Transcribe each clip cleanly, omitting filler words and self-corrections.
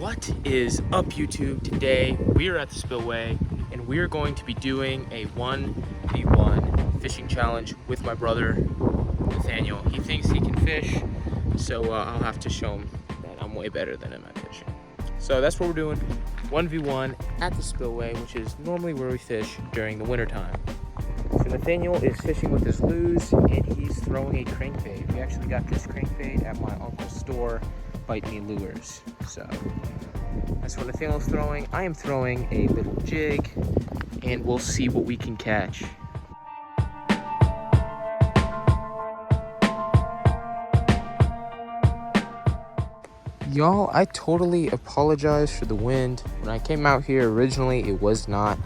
What is up, YouTube? Today we are at the Spillway and we are going to be doing a 1v1 fishing challenge with my brother Nathaniel. He thinks he can fish, so I'll have to show him that I'm way better than him at fishing. So that's what we're doing, 1v1 at the Spillway, which is normally where we fish during the winter time. So Nathaniel is fishing with his Lews and he's throwing a crankbait. We actually got this crankbait at my uncle's store, Bite Me Lures. So that's what Nathaniel's throwing. I am throwing a little jig and we'll see what we can catch. Y'all, I totally apologize for the wind. When I came out here originally, it was not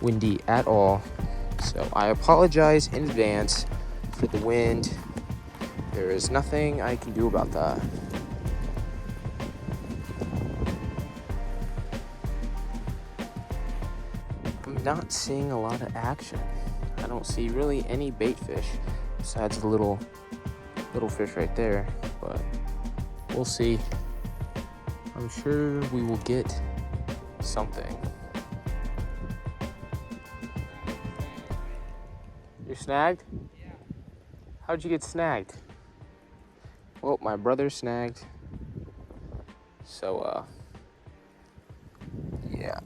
windy at all. So I apologize in advance for the wind. There is nothing I can do about that. I'm not seeing a lot of action. I don't see really any bait fish besides the little fish right there, but we'll see. I'm sure we will get something. You're snagged? Yeah. How'd you get snagged? Well, my brother snagged. So, yeah.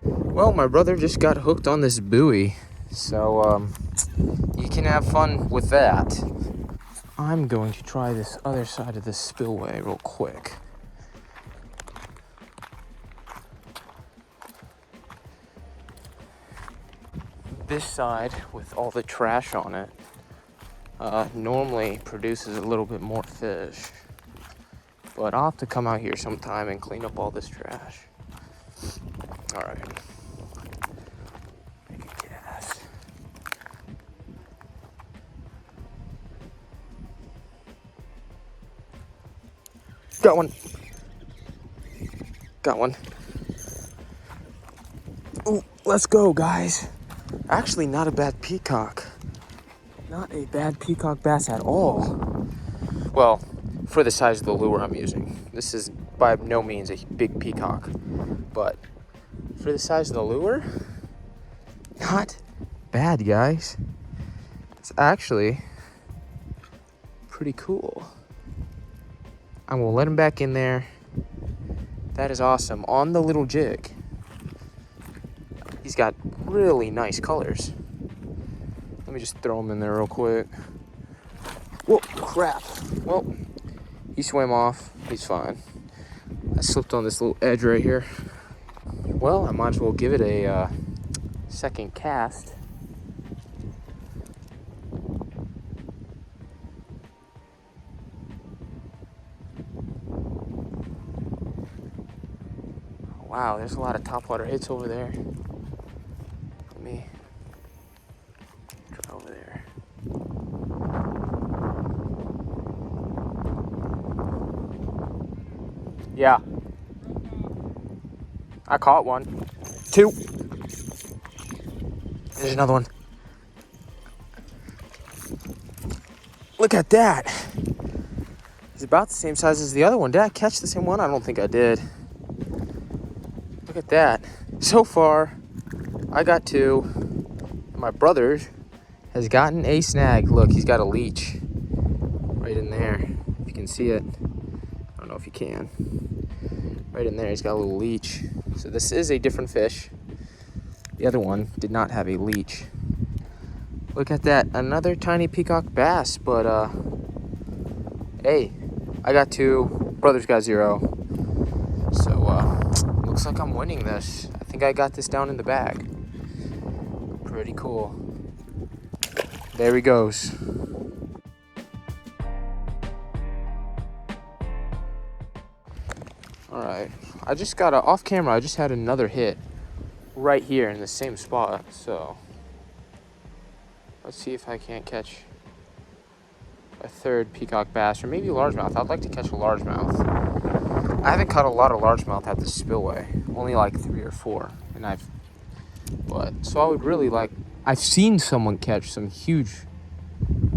Well, my brother just got hooked on this buoy. So, you can have fun with that. I'm going to try this other side of this spillway real quick. This side, with all the trash on it, normally produces a little bit more fish. But I'll have to come out here sometime and clean up all this trash. All right. Make a guess. Got one. Got one. Ooh, let's go, guys. Actually, not a bad peacock. Not a bad peacock bass at all. Well, for the size of the lure I'm using. This is by no means a big peacock. But for the size of the lure, not bad, guys. It's actually pretty cool. I'm gonna let him back in there. That is awesome. On the little jig. He's got really nice colors. Let me just throw him in there real quick. Whoa, crap. Well, he swam off. He's fine. I slipped on this little edge right here. Well, I might as well give it a second cast. Wow, there's a lot of topwater hits over there. Let me try over there. Yeah. I caught one. Two. There's another one. Look at that. It's about the same size as the other one. Did I catch the same one? I don't think I did. Look at that. So far, I got two. My brother has gotten a snag. Look, he's got a leech right in there. If you can see it. I don't know if you can. Right in there, he's got a little leech. So this is a different fish. The other one did not have a leech. Look at that. Another tiny peacock bass. But, hey, I got two. Brother's got zero. So, looks like I'm winning this. I think I got this down in the bag. Pretty cool. There he goes. All right, I just got off camera. I just had another hit right here in the same spot. So let's see if I can't catch a third peacock bass or maybe a largemouth. I'd like to catch a largemouth. I haven't caught a lot of largemouth at the spillway, only like 3 or 4, and so I would really like. I've seen someone catch some huge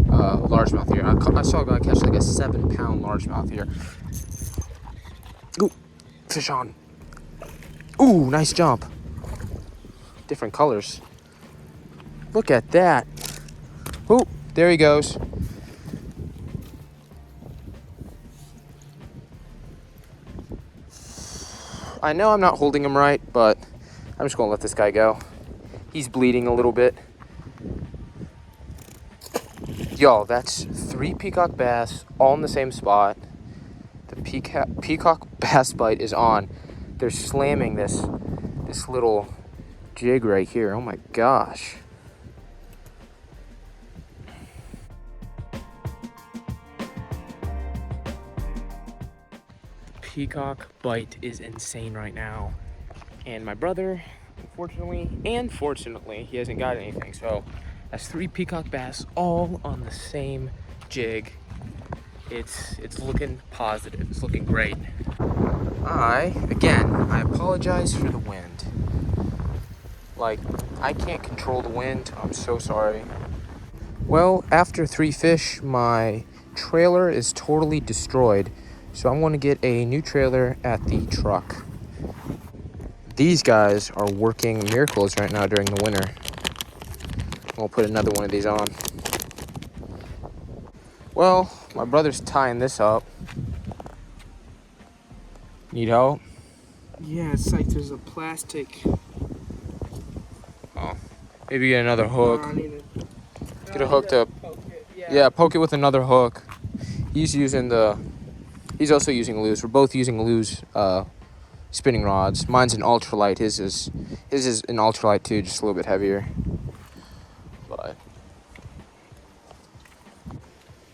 largemouth here. I saw a guy catch like a 7-pound largemouth here. fish on. Ooh, nice jump. Different colors. Look at that. Ooh, there he goes. I know I'm not holding him right, but I'm just gonna let this guy go. He's bleeding a little bit. Y'all, that's 3 peacock bass all in the same spot. The peacock bass bite is on. They're slamming this little jig right here. Oh my gosh. Peacock bite is insane right now. And my brother, unfortunately and fortunately, he hasn't got anything. So that's 3 peacock bass all on the same jig. It's looking positive. It's looking great. I apologize for the wind. Like, I can't control the wind. I'm so sorry. Well, after 3 fish, my trailer is totally destroyed. So I'm going to get a new trailer at the truck. These guys are working miracles right now during the winter. We'll put another one of these on. Well, my brother's tying this up. Need help? Yeah, it's like there's a plastic. Oh, maybe get another hook. Get a hook to, Yeah. poke it with another hook. He's also using Lews. We're both using Lews spinning rods. Mine's an ultralight. His is an ultralight too, just a little bit heavier. But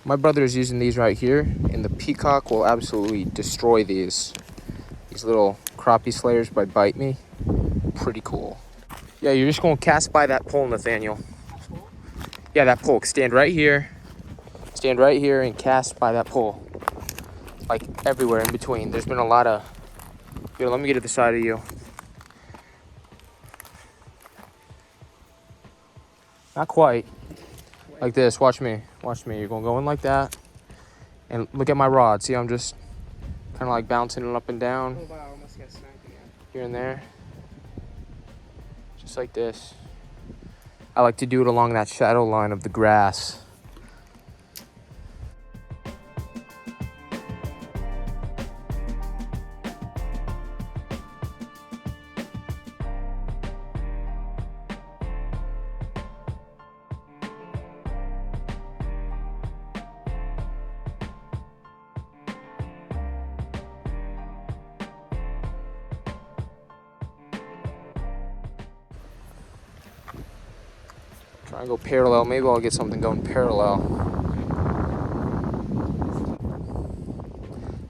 my brother is using these right here, and the peacock will absolutely destroy these little crappie slayers by Bite Me. Pretty cool. Yeah, you're just gonna cast by that pole, Nathaniel. Yeah, that pole. Stand right here. Stand right here and cast by that pole. Like everywhere in between. There's been a lot of... Here, let me get to the side of you. Not quite. Like this. Watch me. Watch me. You're gonna go in like that. And look at my rod. See, I'm just kind of like bouncing it up and down. Oh, wow, I almost got snagged again. Here and there. Just like this. I like to do it along that shadow line of the grass. Try and go parallel. Maybe I'll get something going parallel.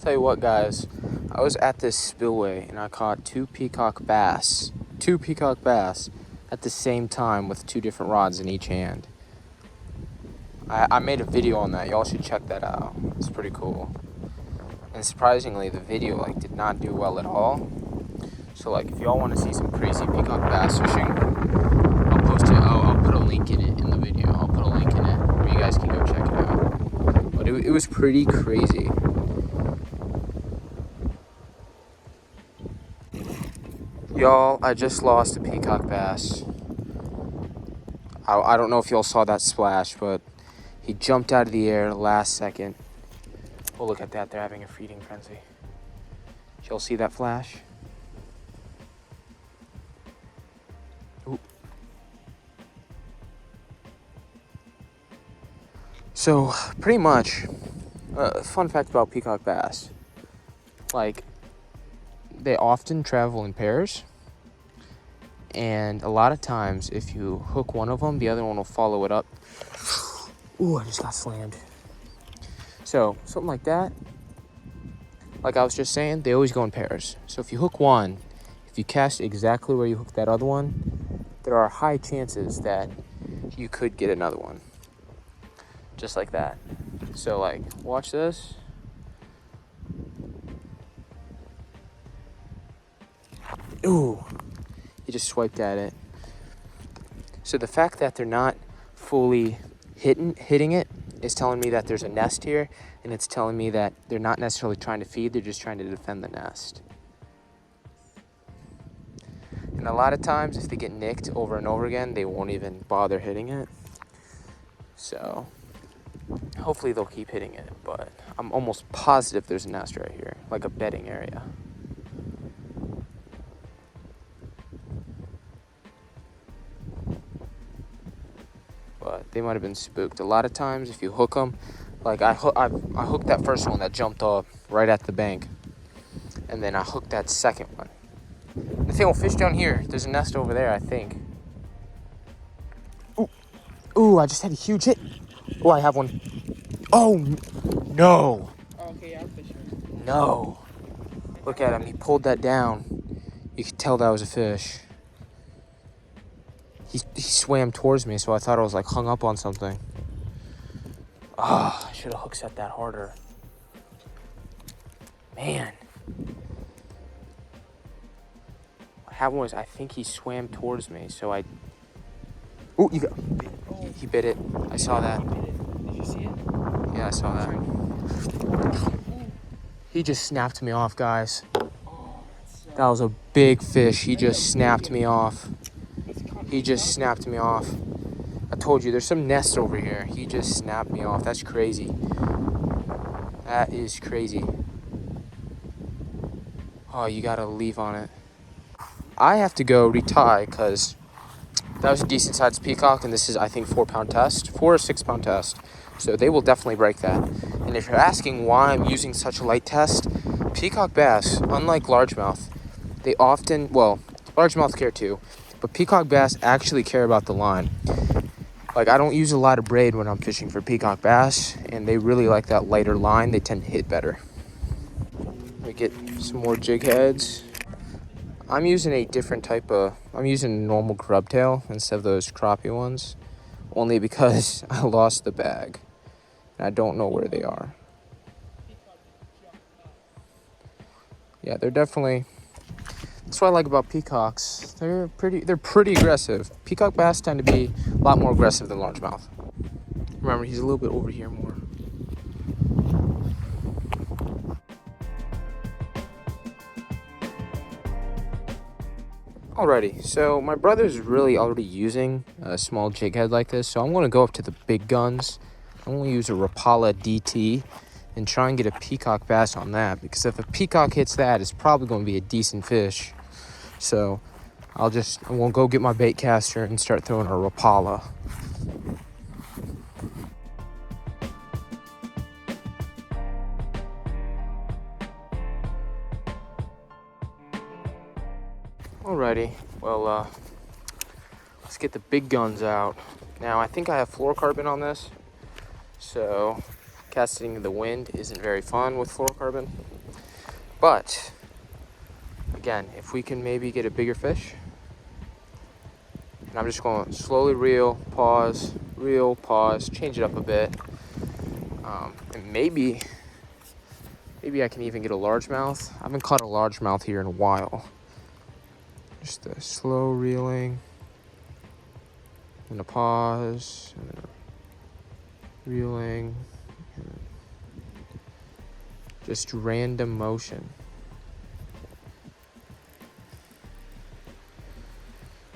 Tell you what, guys. I was at this spillway and I caught 2 peacock bass. 2 peacock bass at the same time with 2 different rods in each hand. I made a video on that. Y'all should check that out. It's pretty cool. And surprisingly, the video did not do well at all. So if y'all want to see some crazy peacock bass fishing, I'll post it. I'll put a link in it in the video. I'll put a link in it where you guys can go check it out. But it was pretty crazy. Y'all, I just lost a peacock bass. I don't know if y'all saw that splash, but he jumped out of the air last second. Oh, look at that. They're having a feeding frenzy. Did y'all see that flash? Ooh. So, pretty much, fun fact about peacock bass. They often travel in pairs. And a lot of times, if you hook one of them, the other one will follow it up. Ooh, I just got slammed. So, something like that. Like I was just saying, they always go in pairs. So if you hook one, if you cast exactly where you hooked that other one, there are high chances that you could get another one. Just like that. So watch this. Ooh, he just swiped at it. So the fact that they're not fully hitting it is telling me that there's a nest here, and it's telling me that they're not necessarily trying to feed, they're just trying to defend the nest. And a lot of times, if they get nicked over and over again, they won't even bother hitting it. So hopefully they'll keep hitting it, but I'm almost positive there's a nest right here, like a bedding area. But they might have been spooked. A lot of times, if you hook them, like I hooked that first one that jumped up right at the bank, and then I hooked that second one. The thing will fish down here. There's a nest over there, I think. Ooh, ooh! I just had a huge hit. Oh, I have one. Oh no! Okay, I'll fish first. No! Look at him. He pulled that down. You could tell that was a fish. He swam towards me, so I thought I was like hung up on something. Ah, I should have hook set that harder. Man. What happened was I think he swam towards me, so I... Oh, you got... He bit it. I saw that. Did you see it? Yeah, I saw that. He just snapped me off, guys. That was a big fish. He just snapped me off. He just snapped me off. I told you, there's some nests over here. He just snapped me off. That's crazy. That is crazy. Oh, you gotta leave on it. I have to go retie because that was a decent sized peacock, and this is, I think, 4 pound test, 4 or 6 pound test. So they will definitely break that. And if you're asking why I'm using such a light test, peacock bass, unlike largemouth, they often, well, largemouth care too, but peacock bass actually care about the line. Like, I don't use a lot of braid when I'm fishing for peacock bass, and they really like that lighter line. They tend to hit better. We get some more jig heads. I'm using a different type of, I'm using a normal grub tail instead of those crappie ones, only because I lost the bag, and I don't know where they are. Yeah, they're definitely, that's what I like about peacocks. They're pretty aggressive. Peacock bass tend to be a lot more aggressive than largemouth. Remember, he's a little bit over here more. Alrighty, so my brother's really already using a small jig head like this, so I'm going to go up to the big guns. I'm going to use a Rapala DT and try and get a peacock bass on that, because if a peacock hits that, it's probably going to be a decent fish. So I won't go get my bait caster and start throwing a Rapala. Alrighty, well, let's get the big guns out. Now, I think I have fluorocarbon on this, so casting in the wind isn't very fun with fluorocarbon. But, again, if we can maybe get a bigger fish, and I'm just going to slowly reel, pause, change it up a bit, and maybe I can even get a largemouth. I haven't caught a largemouth here in a while. Just a slow reeling, and a pause, and then a reeling, and just random motion.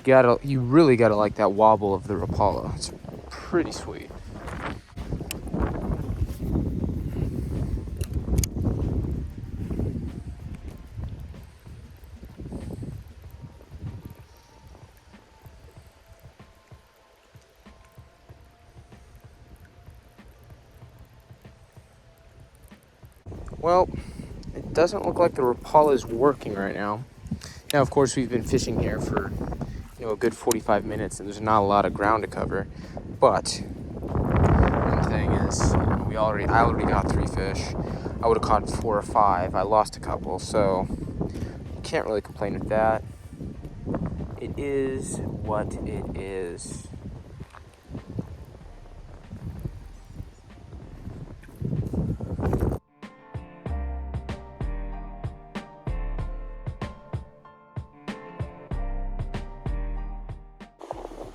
You really gotta like that wobble of the Rapala. It's pretty sweet. Well, it doesn't look like the Rapala is working right now. Now, of course, we've been fishing here for, a good 45 minutes, and there's not a lot of ground to cover. But one thing is, I already got 3 fish. I would have caught 4 or 5. I lost a couple, so can't really complain with that. It is what it is.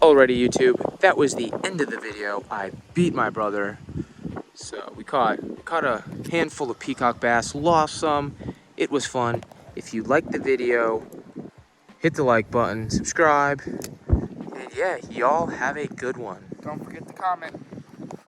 Alrighty, YouTube, that was the end of the video. I beat my brother. So we caught a handful of peacock bass, lost some. It was fun. If you liked the video, hit the like button, subscribe, and yeah, y'all have a good one. Don't forget to comment.